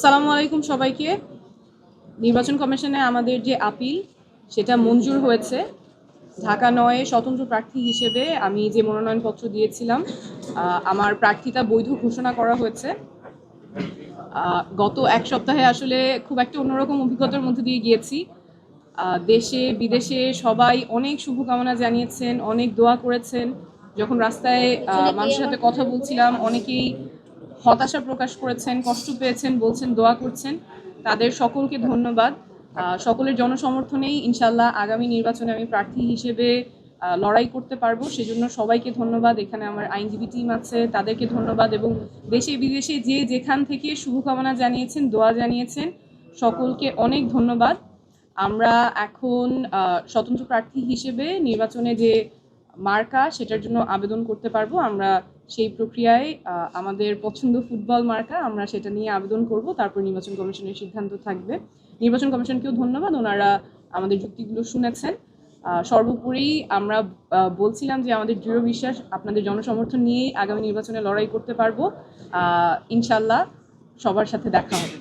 সালামু আলাইকুম সবাইকে। নির্বাচন কমিশনে আমাদের যে আপিল সেটা মঞ্জুর হয়েছে। ঢাকা ৯ স্বতন্ত্র প্রার্থী হিসেবে আমি যে মনোনয়নপত্র দিয়েছিলাম, আমার প্রার্থিতা বৈধ ঘোষণা করা হয়েছে। গত এক সপ্তাহে আসলে খুব একটা অন্যরকম অভিজ্ঞতার মধ্যে দিয়ে গিয়েছি। দেশে বিদেশে সবাই অনেক শুভকামনা জানিয়েছেন, অনেক দোয়া করেছেন। যখন রাস্তায় মানুষের সাথে কথা বলছিলাম, অনেকেই হতাশা প্রকাশ করেছেন, কষ্ট পেয়েছেন, বলছেন দোয়া করছেন। তাদের সকলকে ধন্যবাদ। সকলের জনসমর্থনেই ইনশাল্লাহ আগামী নির্বাচনে আমি প্রার্থী হিসেবে লড়াই করতে পারবো। সেজন্য সবাইকে ধন্যবাদ। এখানে আমার আইনজীবী টিম আছে, তাদেরকে ধন্যবাদ। এবং দেশে বিদেশে যে যেখান থেকে শুভকামনা জানিয়েছেন, দোয়া জানিয়েছেন, সকলকে অনেক ধন্যবাদ। আমরা এখন স্বতন্ত্র প্রার্থী হিসেবে নির্বাচনে যে মার্কা সেটার জন্য আবেদন করতে পারবো। আমরা সেই প্রক্রিয়ায় আমাদের পছন্দ ফুটবল মার্কা, আমরা সেটা নিয়ে আবেদন করব। তারপর নির্বাচন কমিশনের সিদ্ধান্ত থাকবে। নির্বাচন কমিশনকেও ধন্যবাদ, ওনারা আমাদের যুক্তিগুলো শুনেছেন। সর্বোপরি আমরা বলছিলাম যে আমাদের দৃঢ় বিশ্বাস আপনাদের জনসমর্থন নিয়েই আগামী নির্বাচনে লড়াই করতে পারবো। ইনশাল্লাহ সবার সাথে দেখা হবে।